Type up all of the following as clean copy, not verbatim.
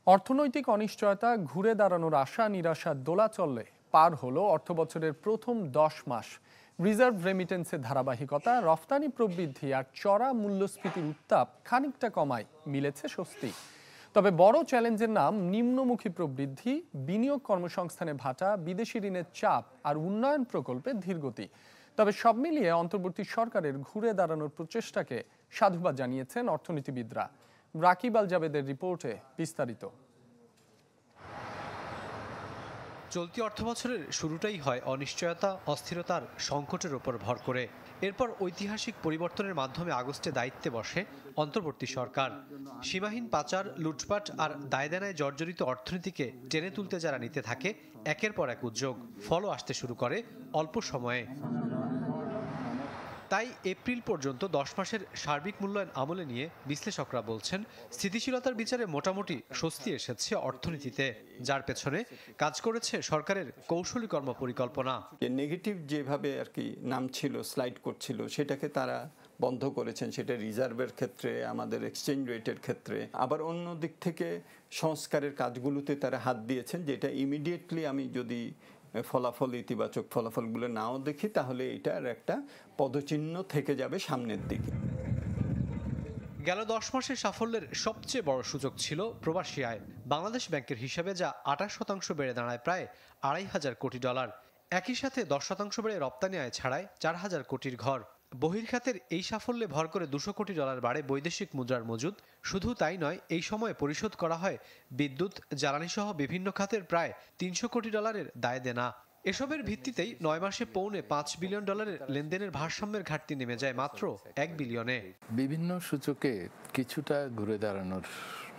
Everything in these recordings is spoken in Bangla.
অর্থনৈতিক অনিশ্চয়তা, ঘুরে দাঁড়ানোর আশা নিরাশার দোলাচলে পার হলো অর্থবছরের প্রথম 10 মাস। রিজার্ভ রেমিটেন্সের ধারাবাহিকতা, রফতানি প্রবৃদ্ধি আর চড়া মূল্যস্ফীতির উত্তাপ খানিকটা কমায় মিলেছে স্বস্তি। তবে বড় চ্যালেঞ্জের নাম নিম্নমুখী প্রবৃদ্ধি, বিনিয়োগ কর্মসংস্থানে ভাটা, বিদেশি ঋণের চাপ আর উন্নয়ন প্রকল্পের ধীরগতি। তবে সব মিলিয়ে অন্তর্বর্তী সরকারের ঘুরে দাঁড়ানোর প্রচেষ্টাকে সাধুবাদ জানিয়েছেন অর্থনীতিবিদরা। রাকিব আল জাবেদের রিপোর্টে বিস্তারিত। চলতি অর্থবছরের শুরুটাই হয় অনিশ্চয়তা, অস্থিরতার সংকটের উপর ভর করে। এরপর ঐতিহাসিক পরিবর্তনের মাধ্যমে আগস্টে দায়িত্বে বসে অন্তর্বর্তী সরকার। সীমাহীন পাচার, লুটপাট আর দায়দেনায় জর্জরিত অর্থনীতিকে টেনে তুলতে যারা নিতে থাকে একের পর এক উদ্যোগ, ফলও আসতে শুরু করে অল্প সময়ে। তাই এপ্রিল পর্যন্ত 10 মাসের সার্বিক মূল্যায়ন আমলে নিয়ে বিশ্লেষকরা বলছেন, স্থিতিশীলতার বিচারে মোটামুটি স্বস্তি এসেছে অর্থনীতিতে, যার পেছনে কাজ করেছে সরকারের কৌশলী কর্মপরিকল্পনা। নেগেটিভ যেভাবে আর কি নাম ছিল, স্লাইড করছিল, সেটাকে তারা বন্ধ করেছেন। সেটা রিজার্ভের ক্ষেত্রে, আমাদের এক্সচেঞ্জ রেটের ক্ষেত্রে। আবার অন্য দিক থেকে সংস্কারের কাজগুলোতে তারা হাত দিয়েছেন, যেটা ইমিডিয়েটলি আমি যদি ফলাফল, ইতিবাচক ফলাফলগুলো নাও দেখি, তাহলে এটার একটা পদচিহ্ন থেকে যাবে সামনের দিকে। গেল 10 মাসের সাফল্যের সবচেয়ে বড় সূচক ছিল প্রবাসী আয়। বাংলাদেশ ব্যাংকের হিসাবে যা 28% বেড়ে দাঁড়ায় প্রায় $2,500 কোটি। একই সাথে 10% বেড়ে রপ্তানি আয় ছাড়ায় 4,000 কোটির ঘর। বহির্খাতের এই সাফল্যে ভর করে $200 কোটি বাড়ে বৈদেশিক মুদ্রার মজুদ। শুধু তাই নয়, এই সময়ে পরিশোধ করা হয় বিদ্যুৎ, জ্বালানি সহ বিভিন্ন খাতের প্রায় $300 কোটি দায় দেনা। এসবের ভিত্তিতেই 9 মাসে $5 বিলিয়ন লেনদেনের ভারসাম্যের ঘাটতি নেমে যায় মাত্র $1 বিলিয়নে। বিভিন্ন সূচকে কিছুটা ঘুরে দাঁড়ানোর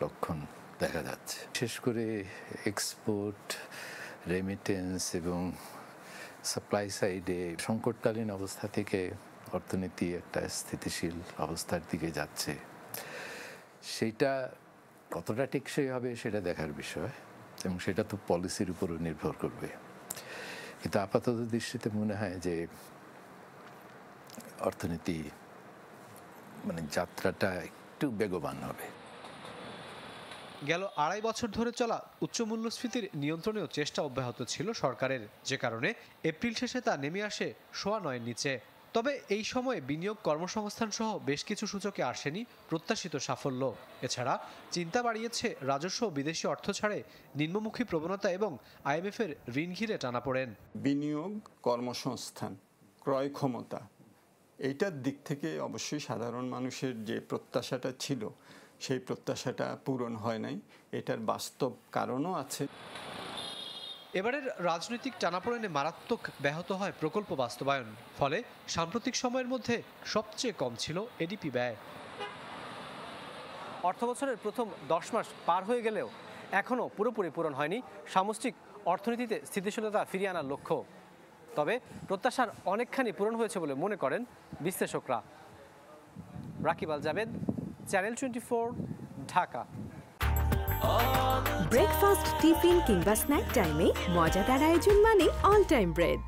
লক্ষণ দেখা যাচ্ছে, বিশেষ করে এক্সপোর্ট, রেমিটেন্স এবং সাপ্লাই সাইডে সংকটকালীন অবস্থা থেকে অর্থনীতি একটা স্থিতিশীল অবস্থার দিকে যাচ্ছে। সেটা কতটা টেকসই হবে সেটা দেখার বিষয়, এবং সেটা তো পলিসির উপরও নির্ভর করবে। কিন্তু আপাতত দৃষ্টিতে মনে হয় যে অর্থনীতি যাত্রাটা একটু বেগবান হবে। গেল 2.5 বছর ধরে চলা উচ্চ মূল্যস্ফীতির নিয়ন্ত্রণেও চেষ্টা অব্যাহত ছিল সরকারের, যে কারণে এপ্রিল শেষে তা নেমে আসে 9.5-এর নিচে। তবে এই সময়ে বিনিয়োগ, কর্মসংস্থান সহ বেশ কিছু সূচকে আসেনি প্রত্যাশিত সাফল্য। এছাড়া চিন্তা বাড়িয়েছে রাজস্ব ও বিদেশি অর্থ ছাড়ে নিম্নমুখী প্রবণতা এবং IMF-এর ঋণ ঘিরে টানাপোড়েন। বিনিয়োগ, কর্মসংস্থান, ক্রয় ক্ষমতা, এইটার দিক থেকে অবশ্যই সাধারণ মানুষের যে প্রত্যাশাটা ছিল, সেই প্রত্যাশাটা পূরণ হয় নাই। এটার বাস্তব কারণও আছে। এবারের রাজনৈতিক টানাপোড়েনে মারাত্মক ব্যাহত হয় প্রকল্প বাস্তবায়ন। ফলে সাম্প্রতিক সময়ের মধ্যে সবচেয়ে কম ছিল এডিপি ব্যয়। অর্থবছরের প্রথম 10 মাস পার হয়ে গেলেও এখনও পুরোপুরি পূরণ হয়নি সামষ্টিক অর্থনীতিতে স্থিতিশীলতা ফিরিয়ে আনার লক্ষ্য। তবে প্রত্যাশার অনেকখানি পূরণ হয়েছে বলে মনে করেন বিশ্লেষকরা। Rakib Al Jabed, channel 24, Dhaka. Breakfast, tiffin কিংবা স্ন্যাক টাইমে মজাদার আয়োজন মানে অল টাইম ব্রেড।